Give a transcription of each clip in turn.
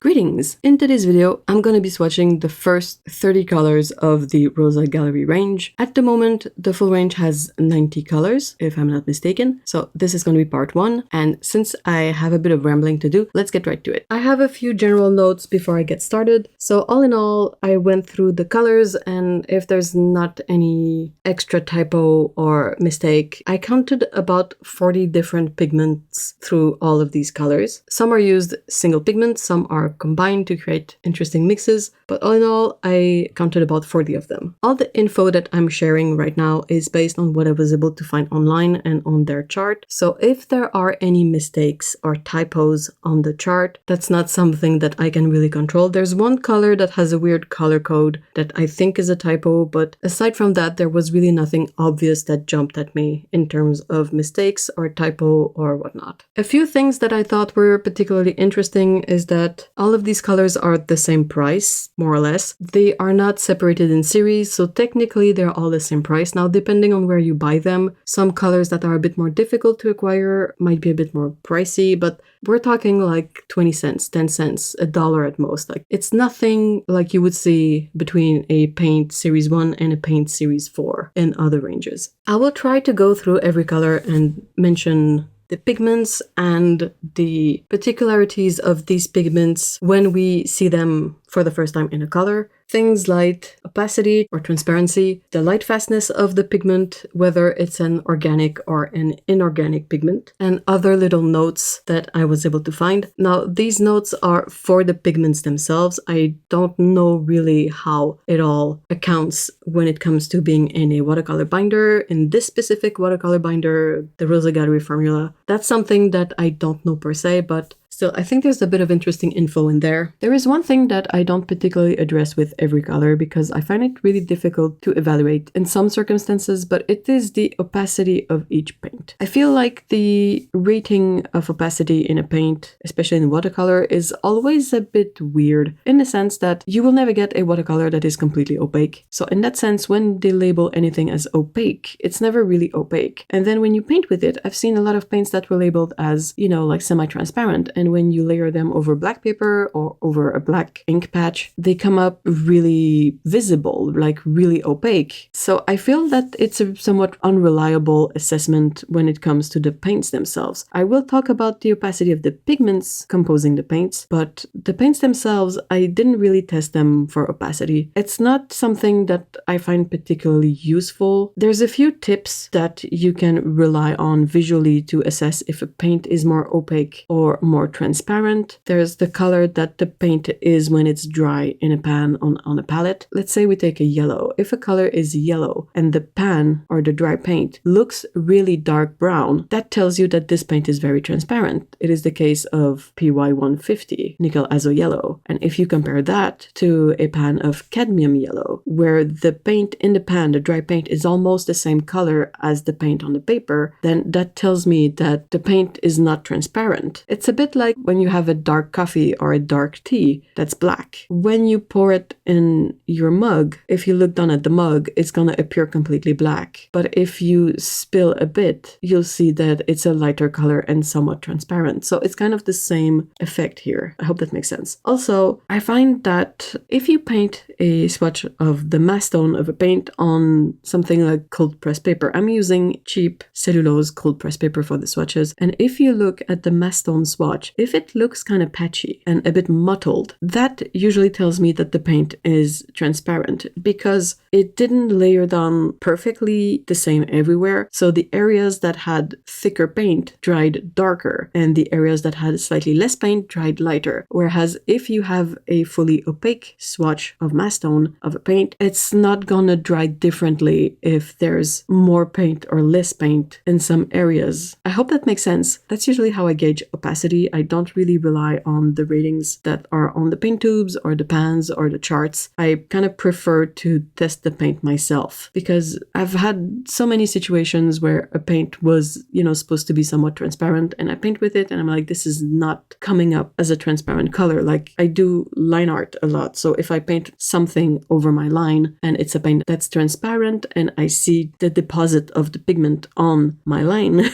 Greetings! In today's video, I'm going to be swatching the first 30 colors of the Rosa Gallery range. At the moment, the full range has 90 colors, if I'm not mistaken. So this is going to be part 1, and since I have a bit of rambling to do, let's get right to it. I have a few general notes before I get started. So all in all, I went through the colors, and if there's not any extra typo or mistake, I counted about 40 different pigments through all of these colors. Some are used single pigments, some are combined to create interesting mixes, but all in all, I counted about 40 of them. All the info that I'm sharing right now is based on what I was able to find online and on their chart. So if there are any mistakes or typos on the chart, that's not something that I can really control. There's one color that has a weird color code that I think is a typo, but aside from that, there was really nothing obvious that jumped at me in terms of mistakes or typo or whatnot. A few things that I thought were particularly interesting is that all of these colors are the same price, more or less. They are not separated in series, so technically they're all the same price. Now, depending on where you buy them, some colors that are a bit more difficult to acquire might be a bit more pricey, but we're talking like 20 cents, 10 cents, $1 at most. Like, it's nothing like you would see between a Paint Series 1 and a Paint Series 4 in other ranges. I will try to go through every color and mention the pigments and the particularities of these pigments when we see them for the first time in a color. Things like opacity or transparency, the light fastness of the pigment, whether it's an organic or an inorganic pigment, and other little notes that I was able to find. Now, these notes are for the pigments themselves. I don't know really how it all accounts when it comes to being in a watercolor binder. In this specific watercolor binder, the Rosa Gallery formula, that's something that I don't know per se, but still, I think there's a bit of interesting info in there. There is one thing that I don't particularly address with every color because I find it really difficult to evaluate in some circumstances, but it is the opacity of each paint. I feel like the rating of opacity in a paint, especially in watercolor, is always a bit weird in the sense that you will never get a watercolor that is completely opaque. So in that sense, when they label anything as opaque, it's never really opaque. And then when you paint with it, I've seen a lot of paints that were labeled as, like semi-transparent, and when you layer them over black paper or over a black ink patch, they come up really visible, like really opaque. So I feel that it's a somewhat unreliable assessment when it comes to the paints themselves. I will talk about the opacity of the pigments composing the paints, but the paints themselves, I didn't really test them for opacity. It's not something that I find particularly useful. There's a few tips that you can rely on visually to assess if a paint is more opaque or more transparent. There's the color that the paint is when it's dry in a pan on a palette. Let's say we take a yellow. If a color is yellow and the pan or the dry paint looks really dark brown, that tells you that this paint is very transparent. It is the case of PY150, nickel azo yellow. And if you compare that to a pan of cadmium yellow, where the paint in the pan, the dry paint, is almost the same color as the paint on the paper, then that tells me that the paint is not transparent. It's a bit like when you have a dark coffee or a dark tea that's black. When you pour it in your mug, if you look down at the mug, it's going to appear completely black. But if you spill a bit, you'll see that it's a lighter color and somewhat transparent. So it's kind of the same effect here. I hope that makes sense. Also, I find that if you paint a swatch of the mass tone of a paint on something like cold pressed paper, I'm using cheap cellulose cold pressed paper for the swatches, and if you look at the mass tone swatch, if it looks kind of patchy and a bit mottled, that usually tells me that the paint is transparent because it didn't layer down perfectly the same everywhere. So the areas that had thicker paint dried darker and the areas that had slightly less paint dried lighter. Whereas if you have a fully opaque swatch of mass tone of a paint, it's not gonna dry differently if there's more paint or less paint in some areas. I hope that makes sense. That's usually how I gauge opacity. I don't really rely on the ratings that are on the paint tubes or the pans or the charts. I kind of prefer to test the paint myself because I've had so many situations where a paint was, supposed to be somewhat transparent, and I paint with it and I'm like, this is not coming up as a transparent color. Like, I do line art a lot. So if I paint something over my line and it's a paint that's transparent and I see the deposit of the pigment on my line,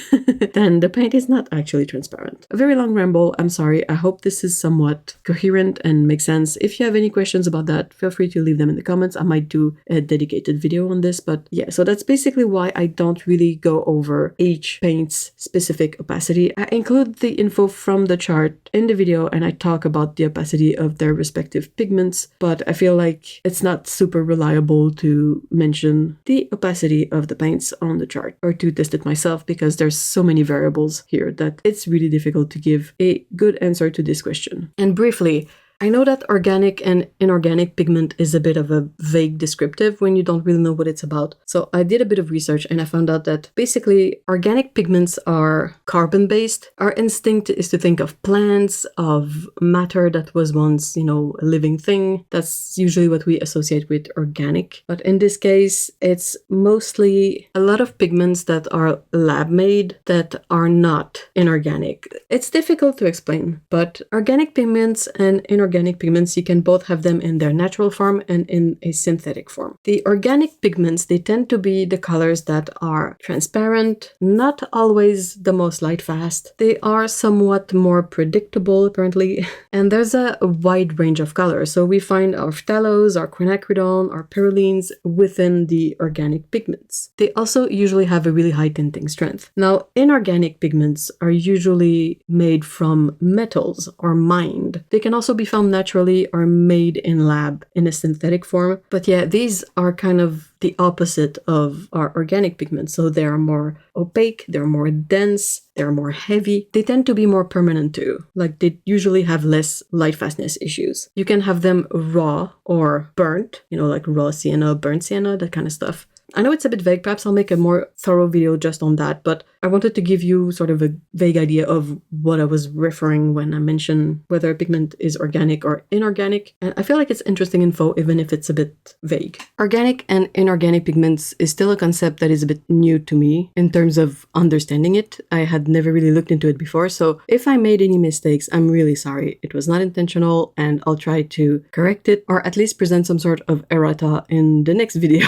then the paint is not actually transparent. A very long ramble ramble. I'm sorry. I hope this is somewhat coherent and makes sense. If you have any questions about that, feel free to leave them in the comments. I might do a dedicated video on this, but yeah, so that's basically why I don't really go over each paint's specific opacity. I include the info from the chart in the video and I talk about the opacity of their respective pigments, but I feel like it's not super reliable to mention the opacity of the paints on the chart or to test it myself because there's so many variables here that it's really difficult to give a good answer to this question. And briefly, I know that organic and inorganic pigment is a bit of a vague descriptive when you don't really know what it's about. So I did a bit of research and I found out that basically organic pigments are carbon-based. Our instinct is to think of plants, of matter that was once, a living thing. That's usually what we associate with organic. But in this case, it's mostly a lot of pigments that are lab-made that are not inorganic. It's difficult to explain, but organic pigments and inorganic pigments, you can both have them in their natural form and in a synthetic form. The organic pigments, they tend to be the colors that are transparent, not always the most light fast. They are somewhat more predictable apparently, and there's a wide range of colors. So we find our phthalo, our quinacridone, our perylines within the organic pigments. They also usually have a really high tinting strength. Now, inorganic pigments are usually made from metals or mined. They can also be found naturally or made in lab in a synthetic form. But yeah, these are kind of the opposite of our organic pigments. So they are more opaque, they're more dense, they're more heavy. They tend to be more permanent too. Like they usually have less light fastness issues. You can have them raw or burnt, like raw sienna, burnt sienna, that kind of stuff. I know it's a bit vague, perhaps I'll make a more thorough video just on that, but I wanted to give you sort of a vague idea of what I was referring when I mentioned whether a pigment is organic or inorganic, and I feel like it's interesting info even if it's a bit vague. Organic and inorganic pigments is still a concept that is a bit new to me in terms of understanding it. I had never really looked into it before, so if I made any mistakes, I'm really sorry. It was not intentional, and I'll try to correct it or at least present some sort of errata in the next video.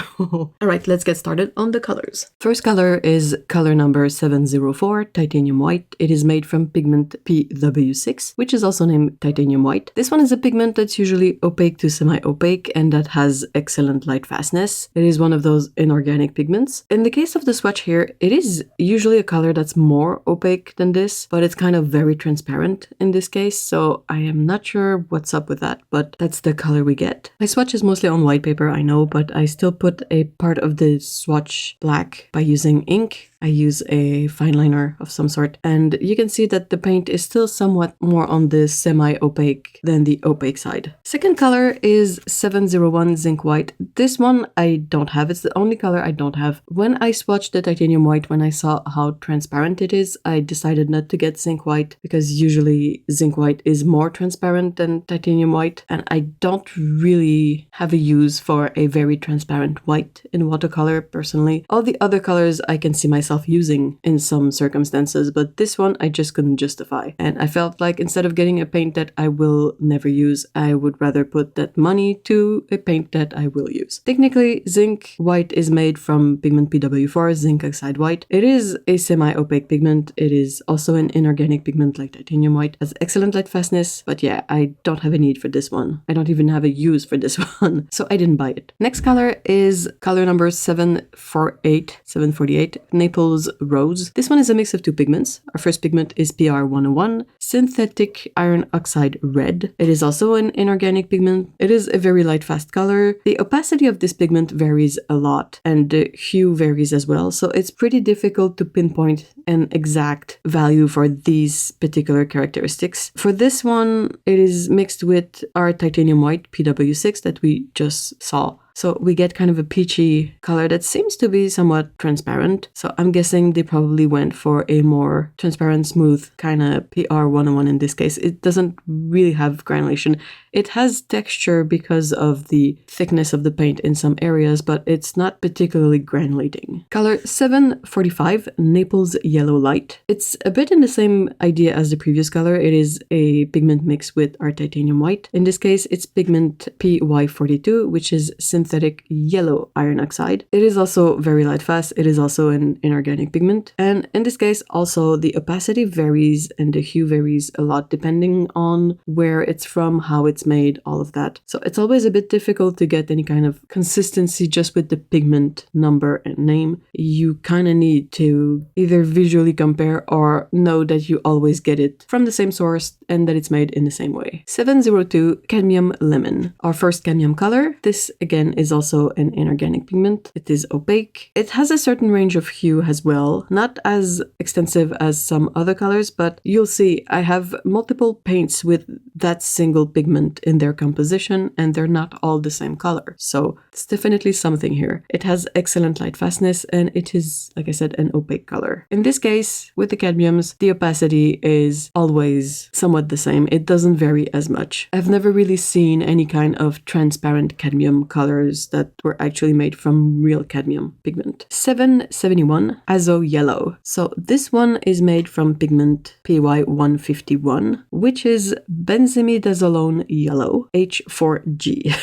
Alright, let's get started on the colors. First color is color number 704, Titanium White. It is made from pigment PW6, which is also named Titanium White. This one is a pigment that's usually opaque to semi-opaque and that has excellent light fastness. It is one of those inorganic pigments. In the case of the swatch here, it is usually a color that's more opaque than this, but it's kind of very transparent in this case, so I am not sure what's up with that, but that's the color we get. My swatch is mostly on white paper, I know, but I still put a part of the swatch black by using ink. I use a fine liner of some sort, and you can see that the paint is still somewhat more on the semi-opaque than the opaque side. Second color is 701 Zinc White. This one I don't have. It's the only color I don't have. When I swatched the Titanium White, when I saw how transparent it is, I decided not to get Zinc White because usually Zinc White is more transparent than Titanium White, and I don't really have a use for a very transparent white in watercolor personally. All the other colors I can see myself using in some circumstances, but this one I just couldn't justify. And I felt like instead of getting a paint that I will never use, I would rather put that money to a paint that I will use. Technically, Zinc White is made from pigment PW4, zinc oxide white. It is a semi-opaque pigment. It is also an inorganic pigment like Titanium White. It has excellent light fastness, but yeah, I don't have a need for this one. I don't even have a use for this one, so I didn't buy it. Next color is color number 748, Naples Rose. This one is a mix of two pigments. Our first pigment is PR101, synthetic iron oxide red. It is also an inorganic pigment. It is a very light fast color. The opacity of this pigment varies a lot and the hue varies as well, so it's pretty difficult to pinpoint an exact value for these particular characteristics. For this one, it is mixed with our Titanium White PW6 that we just saw. So we get kind of a peachy color that seems to be somewhat transparent. So I'm guessing they probably went for a more transparent, smooth kind of PR101 in this case. It doesn't really have granulation. It has texture because of the thickness of the paint in some areas, but it's not particularly granulating. Color 745, Naples Yellow Light. It's a bit in the same idea as the previous color. It is a pigment mix with our Titanium White. In this case, it's pigment PY42, which is synthetic synthetic yellow iron oxide. It is also very light fast. It is also an inorganic pigment. And in this case, also the opacity varies and the hue varies a lot depending on where it's from, how it's made, all of that. So it's always a bit difficult to get any kind of consistency just with the pigment number and name. You kind of need to either visually compare or know that you always get it from the same source and that it's made in the same way. 702 Cadmium Lemon, our first cadmium color. This again is also an inorganic pigment. It is opaque. It has a certain range of hue as well, not as extensive as some other colors, but you'll see I have multiple paints with that single pigment in their composition and they're not all the same color. So it's definitely something here. It has excellent light fastness and it is, like I said, an opaque color. In this case, with the cadmiums, the opacity is always somewhat the same. It doesn't vary as much. I've never really seen any kind of transparent cadmium colors that were actually made from real cadmium pigment. 771 Azo Yellow. So this one is made from pigment PY151, which is benzimidazolone yellow, H4G.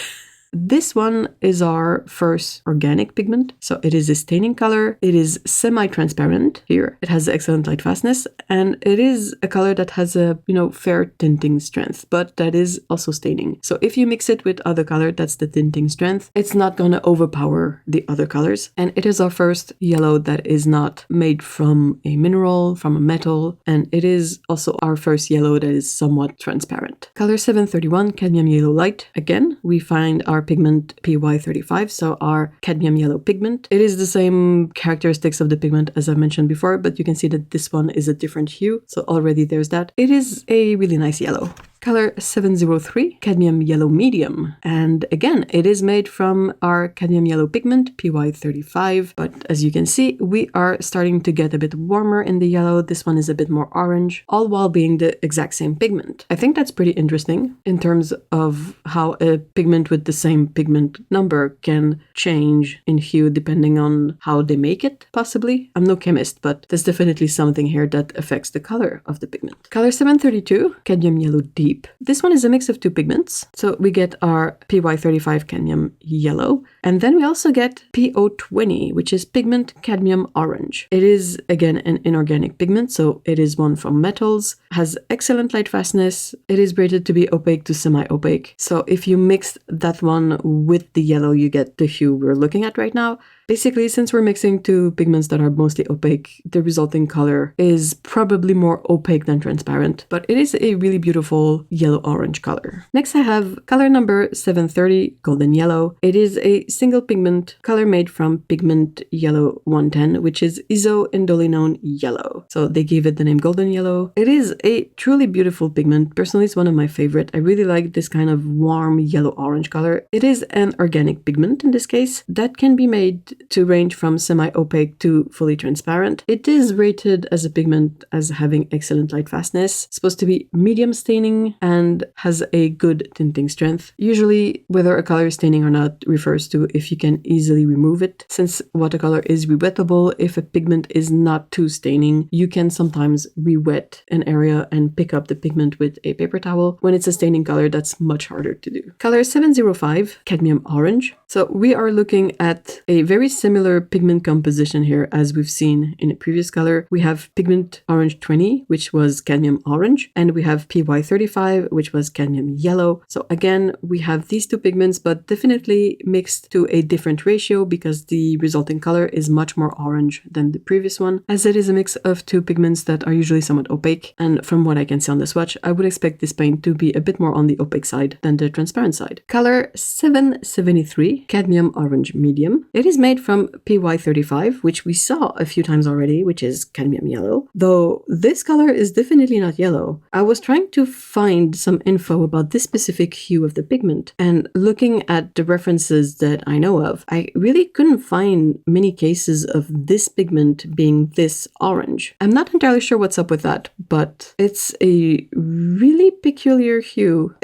This one is our first organic pigment, so it is a staining color. It is semi-transparent here. It has excellent light fastness, and it is a color that has a, fair tinting strength, but that is also staining. So if you mix it with other color, that's the tinting strength, it's not gonna overpower the other colors. And it is our first yellow that is not made from a mineral, from a metal, and it is also our first yellow that is somewhat transparent. Color 731, Cadmium Yellow Light. Again, we find our pigment PY35, so our cadmium yellow pigment. It is the same characteristics of the pigment as I mentioned before, but you can see that this one is a different hue, so already there's that. It is a really nice yellow. Color 703, Cadmium Yellow Medium. And again, it is made from our cadmium yellow pigment, PY35. But as you can see, we are starting to get a bit warmer in the yellow. This one is a bit more orange, all while being the exact same pigment. I think that's pretty interesting in terms of how a pigment with the same pigment number can change in hue depending on how they make it, possibly. I'm no chemist, but there's definitely something here that affects the color of the pigment. Color 732, Cadmium Yellow Deep. This one is a mix of two pigments. So we get our PY35 cadmium yellow, and then we also get PO20, which is pigment cadmium orange. It is, again, an inorganic pigment, so it is one from metals, has excellent light fastness. It is rated to be opaque to semi-opaque. So if you mix that one with the yellow, you get the hue we're looking at right now. Basically, since we're mixing two pigments that are mostly opaque, the resulting color is probably more opaque than transparent, but it is a really beautiful yellow-orange color. Next, I have color number 730, Golden Yellow. It is a single pigment color made from pigment yellow 110, which is isoindolinone yellow. So they gave it the name Golden Yellow. It is a truly beautiful pigment. Personally, it's one of my favorite. I really like this kind of warm yellow-orange color. It is an organic pigment in this case that can be made to range from semi-opaque to fully transparent. It is rated as a pigment as having excellent light fastness, supposed to be medium staining, and has a good tinting strength. Usually, whether a color is staining or not refers to if you can easily remove it. Since watercolor is rewettable, if a pigment is not too staining, you can sometimes re-wet an area and pick up the pigment with a paper towel. When it's a staining color, that's much harder to do. Color 705, Cadmium Orange. So we are looking at a very similar pigment composition here as we've seen in a previous color. We have pigment orange 20, which was cadmium orange, and we have PY35, which was cadmium yellow. So again, we have these two pigments, but definitely mixed to a different ratio because the resulting color is much more orange than the previous one, as it is a mix of two pigments that are usually somewhat opaque. And from what I can see on the swatch, I would expect this paint to be a bit more on the opaque side than the transparent side. Color 773, Cadmium Orange Medium. It is made from PY35, which we saw a few times already, which is cadmium yellow, though this color is definitely not yellow. I was trying to find some info about this specific hue of the pigment, and looking at the references that I know of, I really couldn't find many cases of this pigment being this orange. I'm not entirely sure what's up with that, but it's a really peculiar hue.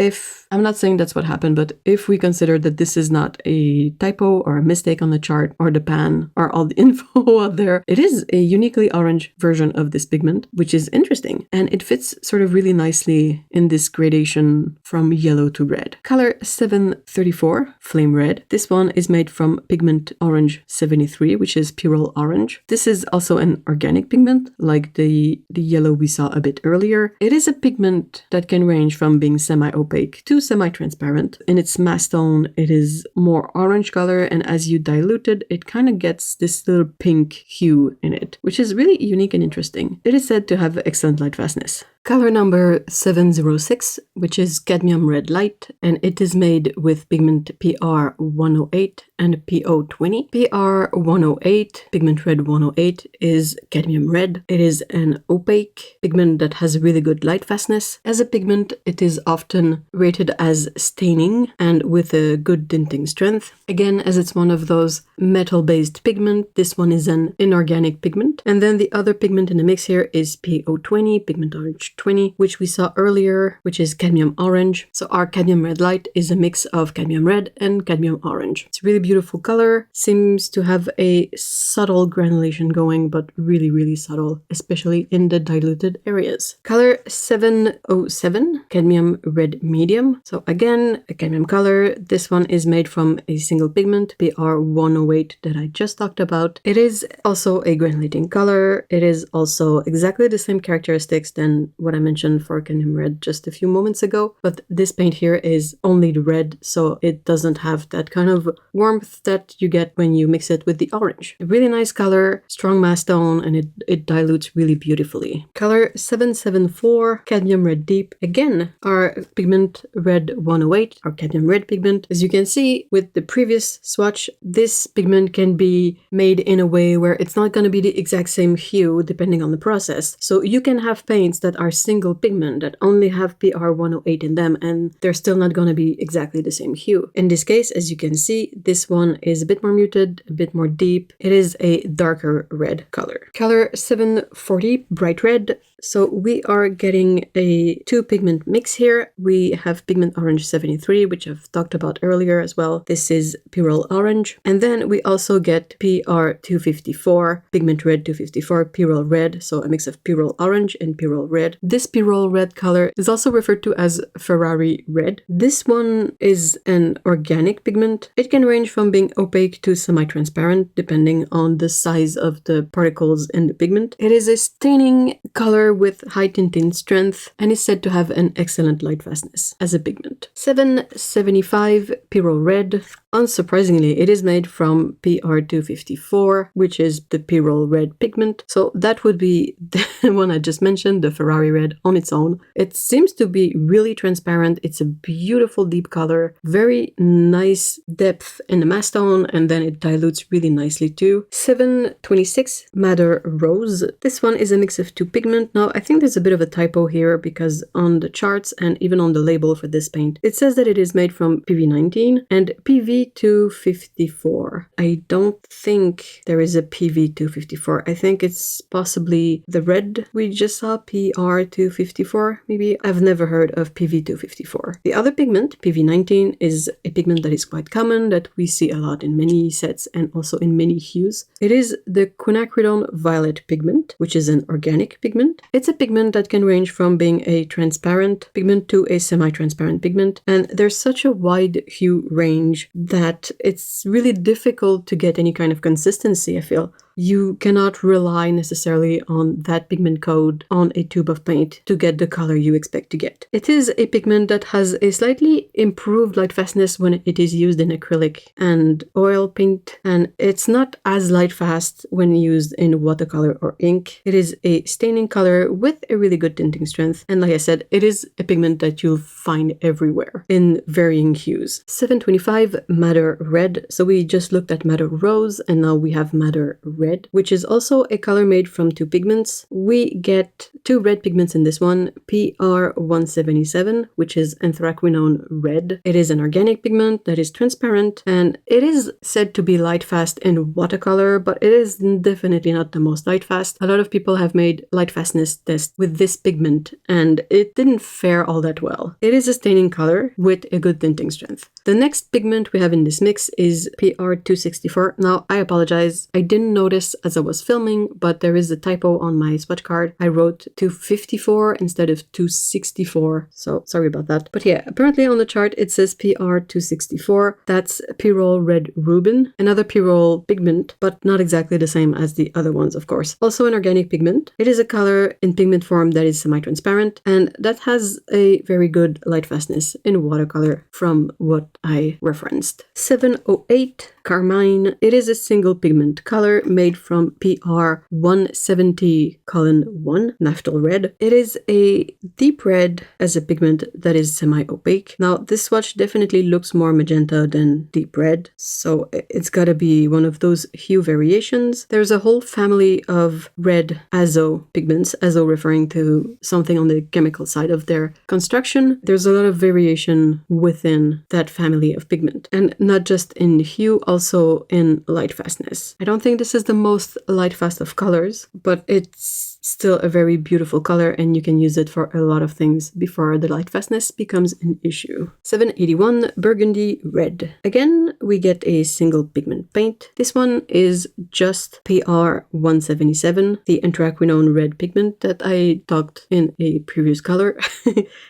I'm not saying that's what happened, but if we consider that this is not a typo or a mistake on the chart, or the pan or all the info out there. It is a uniquely orange version of this pigment, which is interesting. And it fits sort of really nicely in this gradation from yellow to red. Color 734, Flame Red. This one is made from pigment orange 73, which is Pyrrole Orange. This is also an organic pigment, like the yellow we saw a bit earlier. It is a pigment that can range from being semi-opaque to semi-transparent. In its mass tone, it is more orange color, and as you dilute it, it kind of gets this little pink hue in it, which is really unique and interesting. It is said to have excellent light fastness. Color number 706, which is Cadmium Red Light, and it is made with pigment PR108 and PO20. PR108, pigment red 108, is cadmium red. It is an opaque pigment that has really good light fastness. As a pigment, it is often rated as staining and with a good tinting strength. Again, as it's one of those metal-based pigment, this one is an inorganic pigment. And then the other pigment in the mix here is PO20, pigment orange 20, which we saw earlier, which is cadmium orange. So our cadmium red light is a mix of cadmium red and cadmium orange. It's a really beautiful color, seems to have a subtle granulation going, but really, really subtle, especially in the diluted areas. Color 707, cadmium red medium. So again, a cadmium color. This one is made from a single pigment, PR108, that I just talked about. It is also a granulating color. It is also exactly the same characteristics than what I mentioned for cadmium red just a few moments ago, but this paint here is only the red, so it doesn't have that kind of warmth that you get when you mix it with the orange. A really nice color, strong mass tone, and it dilutes really beautifully. Color 774, cadmium red deep. Again, our pigment red 108, our cadmium red pigment. As you can see with the previous swatch, this pigment can be made in a way where it's not going to be the exact same hue depending on the process. So you can have paints that are single pigment that only have PR108 in them, and they're still not going to be exactly the same hue. In this case, as you can see, this one is a bit more muted, a bit more deep. It is a darker red color. Color 740, bright red. So we are getting a two pigment mix here. We have pigment orange 73, which I've talked about earlier as well. This is Pyrrole Orange. And then we also get PR254, pigment red 254, Pyrrole Red. So a mix of Pyrrole Orange and Pyrrole Red. This Pyrrole Red color is also referred to as Ferrari Red. This one is an organic pigment. It can range from being opaque to semi-transparent depending on the size of the particles in the pigment. It is a staining color with high tinting strength and is said to have an excellent light fastness as a pigment. 775 Pyrrole Red. Unsurprisingly, it is made from PR254, which is the Pyrrole Red pigment. So that would be the one I just mentioned, the Ferrari Red on its own. It seems to be really transparent. It's a beautiful deep color, very nice depth in the mass tone, and then it dilutes really nicely too. 726 Madder Rose. This one is a mix of two pigment. Now, I think there's a bit of a typo here because on the charts and even on the label for this paint, it says that it is made from PV19 and PV254. I don't think there is a PV254. I think it's possibly the red we just saw, PR254 maybe. I've never heard of PV254. The other pigment, PV19, is a pigment that is quite common, that we see a lot in many sets and also in many hues. It is the quinacridone violet pigment, which is an organic pigment. It's a pigment that can range from being a transparent pigment to a semi-transparent pigment, and there's such a wide hue range that it's really difficult to get any kind of consistency, I feel. You cannot rely necessarily on that pigment code on a tube of paint to get the color you expect to get. It is a pigment that has a slightly improved light fastness when it is used in acrylic and oil paint, and it's not as light fast when used in watercolor or ink. It is a staining color with a really good tinting strength, and like I said, it is a pigment that you'll find everywhere in varying hues. 725 Madder Red. So we just looked at Madder Rose, and now we have Madder Red. Red, which is also a color made from two pigments. We get two red pigments in this one, PR177, which is anthraquinone red. It is an organic pigment that is transparent, and it is said to be light fast in watercolor, but it is definitely not the most light fast. A lot of people have made light fastness tests with this pigment, and it didn't fare all that well. It is a staining color with a good tinting strength. The next pigment we have in this mix is PR264. Now, I apologize, I didn't notice as I was filming, but there is a typo on my swatch card. I wrote 254 instead of 264, so sorry about that. But yeah, apparently on the chart it says PR264. That's Pyrrole Red Ruben, another Pyrrole pigment, but not exactly the same as the other ones, of course. Also an organic pigment. It is a color in pigment form that is semi-transparent, and that has a very good light fastness in watercolor from what I referenced. 708 Carmine. It is a single pigment color made from PR170:1 Naphthol Red. It is a deep red as a pigment that is semi-opaque. Now, this swatch definitely looks more magenta than deep red, so it's gotta be one of those hue variations. There's a whole family of red azo pigments, azo referring to something on the chemical side of their construction. There's a lot of variation within that family of pigment, and not just in hue, also in light fastness. I don't think this is the most light fast of colors, but it's still a very beautiful color, and you can use it for a lot of things before the light fastness becomes an issue. 781 Burgundy Red. Again, we get a single pigment paint. This one is just PR177, the anthraquinone red pigment that I talked in a previous color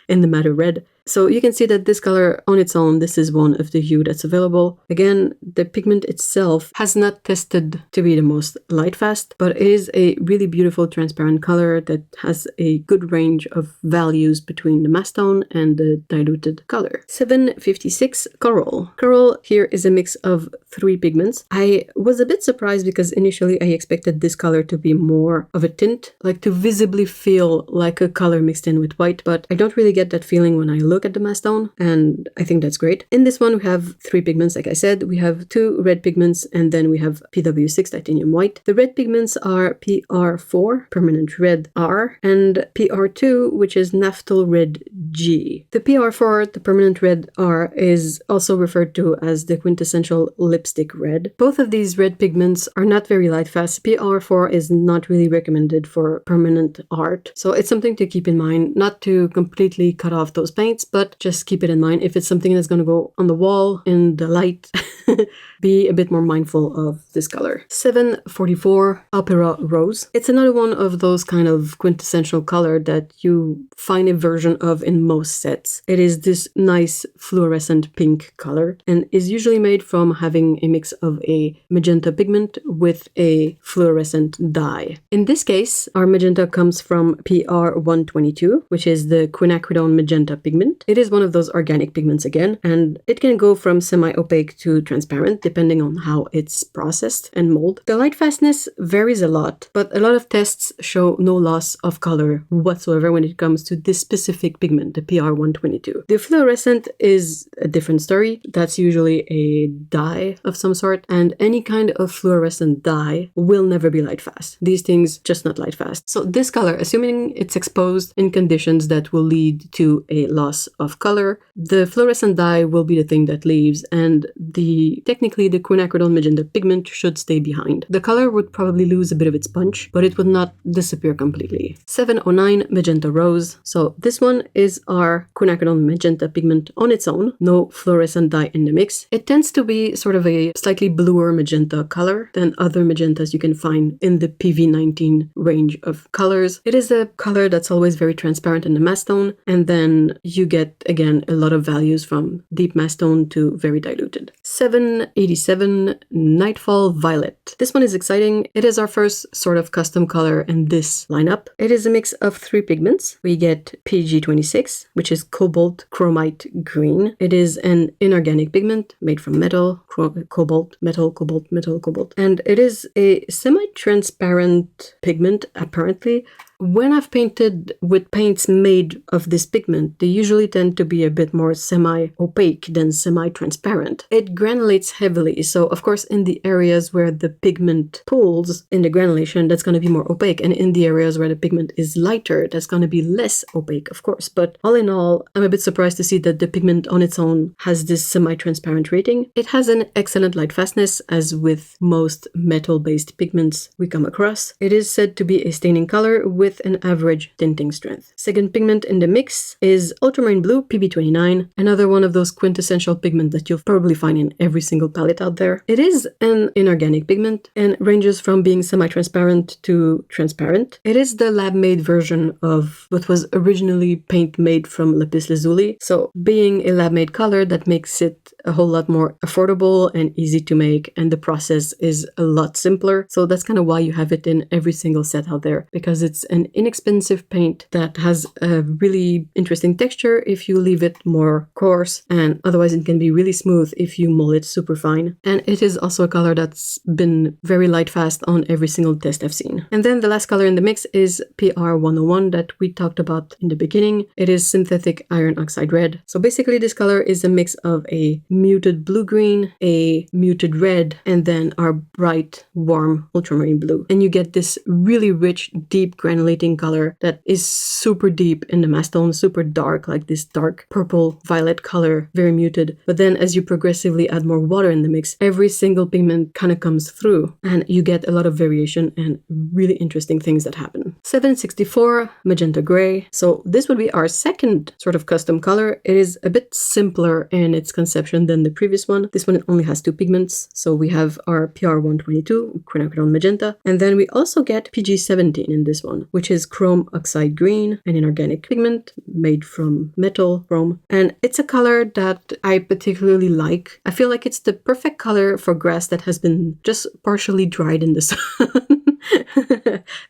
in the matte red. So you can see that this color on its own, this is one of the hue that's available. Again, the pigment itself has not tested to be the most light fast, but it is a really beautiful transparent color that has a good range of values between the mass tone and the diluted color. 756 Coral. Coral here is a mix of three pigments. I was a bit surprised because initially I expected this color to be more of a tint, like to visibly feel like a color mixed in with white, but I don't really get that feeling when I look at the mass tone, and I think that's great. In this one we have three pigments, like I said. We have two red pigments, and then we have PW6 titanium white. The red pigments are PR4 permanent red R and PR2, which is naphthol red G. The PR4, the permanent red R, is also referred to as the quintessential lipstick red. Both of these red pigments are not very light fast. PR4 is not really recommended for permanent art, so it's something to keep in mind, not to completely cut off those paints, but just keep it in mind. If it's something that's going to go on the wall in the light, be a bit more mindful of this color. 744 Opera Rose. It's another one of those kind of quintessential color that you find a version of in most sets. It is this nice fluorescent pink color and is usually made from having a mix of a magenta pigment with a fluorescent dye. In this case, our magenta comes from PR122, which is the quinacridone magenta pigment. It is one of those organic pigments again, and it can go from semi-opaque to transparent depending on how it's processed and molded. The light fastness varies a lot, but a lot of tests show no loss of color whatsoever when it comes to this specific pigment, the PR122. The fluorescent is a different story. That's usually a dye of some sort, and any kind of fluorescent dye will never be light fast. These things just not light fast. So this color, assuming it's exposed in conditions that will lead to a loss of color, the fluorescent dye will be the thing that leaves, and technically the quinacridone magenta pigment should stay behind. The color would probably lose a bit of its punch, but it would not disappear completely. 709 Magenta Rose. So this one is our quinacridone magenta pigment on its own, no fluorescent dye in the mix. It tends to be sort of a slightly bluer magenta color than other magentas you can find in the PV19 range of colors. It is a color that's always very transparent in the mass tone, and then you get, again, a lot of values from deep mass tone to very diluted. 787 Nightfall Violet. This one is exciting. It is our first sort of custom color in this lineup. It is a mix of three pigments. We get PG26, which is cobalt chromite green. It is an inorganic pigment made from metal, cobalt, metal, cobalt, metal, cobalt. And it is a semi-transparent pigment, apparently. When I've painted with paints made of this pigment, they usually tend to be a bit more semi-opaque than semi-transparent. It granulates heavily, so of course in the areas where the pigment pools in the granulation, that's going to be more opaque, and in the areas where the pigment is lighter, that's going to be less opaque, of course. But all in all, I'm a bit surprised to see that the pigment on its own has this semi-transparent rating. It has an excellent light fastness, as with most metal-based pigments we come across. It is said to be a staining color with an average tinting strength. Second pigment in the mix is ultramarine blue PB29, another one of those quintessential pigments that you'll probably find in every single palette out there. It is an inorganic pigment and ranges from being semi-transparent to transparent. It is the lab-made version of what was originally paint made from lapis lazuli, so being a lab-made color, that makes it a whole lot more affordable and easy to make, and the process is a lot simpler. So that's kind of why you have it in every single set out there, because it's an inexpensive paint that has a really interesting texture if you leave it more coarse, and otherwise it can be really smooth if you mold it super fine. And it is also a color that's been very light fast on every single test I've seen. And then the last color in the mix is PR101 that we talked about in the beginning. It is synthetic iron oxide red. So basically this color is a mix of a muted blue-green, a muted red, and then our bright, warm ultramarine blue. And you get this really rich, deep granulating color that is super deep in the mastone, super dark, like this dark purple violet color, very muted. But then as you progressively add more water in the mix, every single pigment kind of comes through and you get a lot of variation and really interesting things that happen. 764 magenta gray. So this would be our second sort of custom color. It is a bit simpler in its conception than the previous one. This one only has two pigments. So we have our PR122, quinacridone magenta, and then we also get PG17 in this one, which is chrome oxide green, an inorganic pigment made from metal, chrome. And it's a color that I particularly like. I feel like it's the perfect color for grass that has been just partially dried in the sun.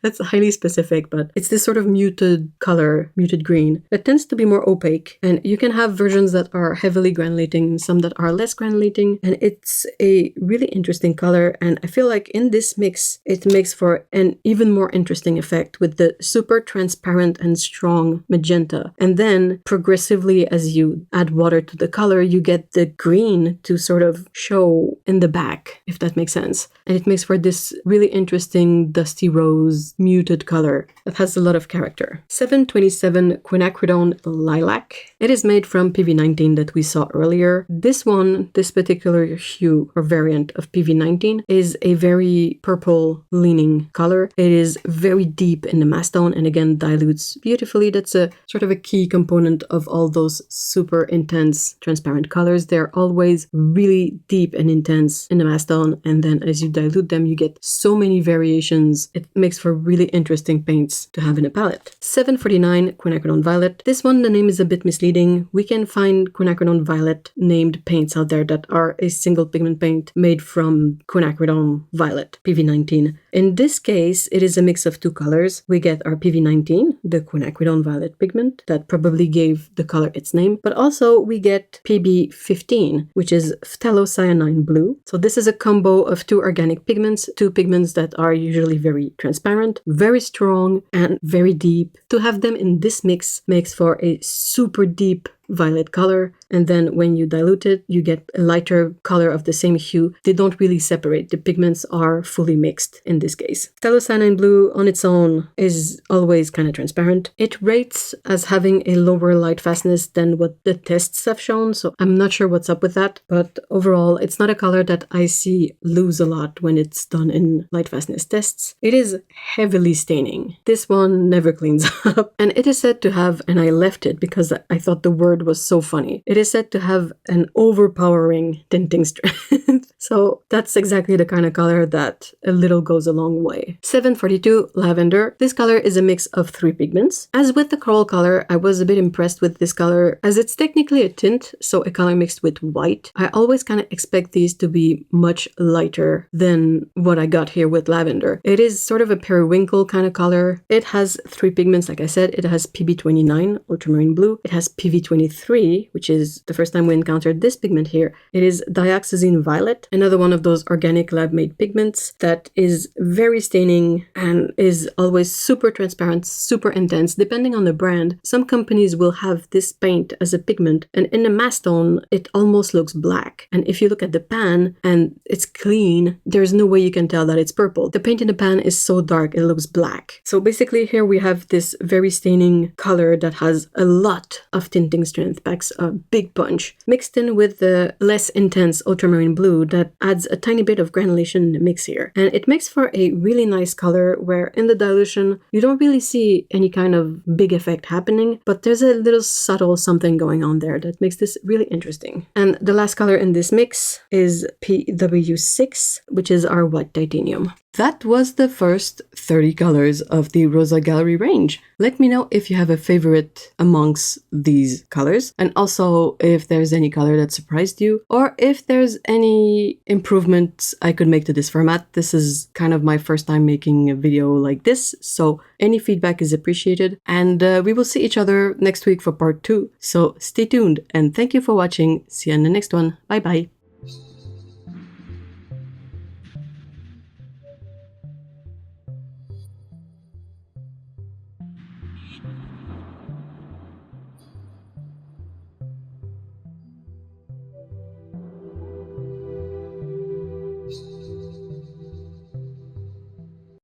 That's highly specific, but it's this sort of muted color, muted green, that tends to be more opaque. And you can have versions that are heavily granulating, some that are less granulating, and it's a really interesting color. And I feel like in this mix, it makes for an even more interesting effect with the super transparent and strong magenta. And then progressively, as you add water to the color, you get the green to sort of show in the back, if that makes sense. And it makes for this really interesting dusty rose muted color that has a lot of character. 727 quinacridone lilac. It is made from PV19 that we saw earlier. This one, this particular hue or variant of PV19 is a very purple leaning color. It is very deep in the mastone and again dilutes beautifully. That's a sort of a key component of all those super intense transparent colors. They're always really deep and intense in the mastone, and then as you dilute them you get so many variations. It makes for really interesting paints to have in a palette. 749 quinacridone violet. This one, the name is a bit misleading. We can find quinacridone violet named paints out there that are a single pigment paint made from quinacridone violet, PV19. In this case, it is a mix of two colors. We get our PV19, the quinacridone violet pigment that probably gave the color its name, but also we get PB15, which is phthalocyanine blue. So this is a combo of two organic pigments, two pigments that are usually very transparent, very strong, and very deep. To have them in this mix makes for a super deep violet color, and then when you dilute it you get a lighter color of the same hue. They don't really separate. The pigments are fully mixed in this case. Phthalocyanine blue on its own is always kind of transparent. It rates as having a lower light fastness than what the tests have shown, so I'm not sure what's up with that, but overall it's not a color that I see lose a lot when it's done in light fastness tests. It is heavily staining. This one never cleans up, and it is said to have, and I left it because I thought the word was so funny, it is said to have an overpowering tinting strength. So that's exactly the kind of color that a little goes a long way. 742 lavender. This color is a mix of three pigments. As with the coral color, I was a bit impressed with this color as it's technically a tint, so a color mixed with white. I always kind of expect these to be much lighter than what I got here with lavender. It is sort of a periwinkle kind of color. It has three pigments, like I said. It has PB29, ultramarine blue. It has PV23, RDNE3, which is the first time we encountered this pigment here. It is dioxazine violet, another one of those organic lab-made pigments that is very staining and is always super transparent, super intense, depending on the brand. Some companies will have this paint as a pigment, and in the mass tone, it almost looks black. And if you look at the pan and it's clean, there's no way you can tell that it's purple. The paint in the pan is so dark, it looks black. So basically here we have this very staining color that has a lot of tinting strength, packs a big punch, mixed in with the less intense ultramarine blue that adds a tiny bit of granulation in the mix here. And it makes for a really nice color where in the dilution, you don't really see any kind of big effect happening, but there's a little subtle something going on there that makes this really interesting. And the last color in this mix is PW6, which is our white titanium. That was the first 30 colors of the Rosa Gallery range. Let me know if you have a favorite amongst these colors, and also if there's any color that surprised you, or if there's any improvements I could make to this format. This is kind of my first time making a video like this, so any feedback is appreciated, and we will see each other next week for part 2. So stay tuned, and thank you for watching. See you in the next one. Bye bye.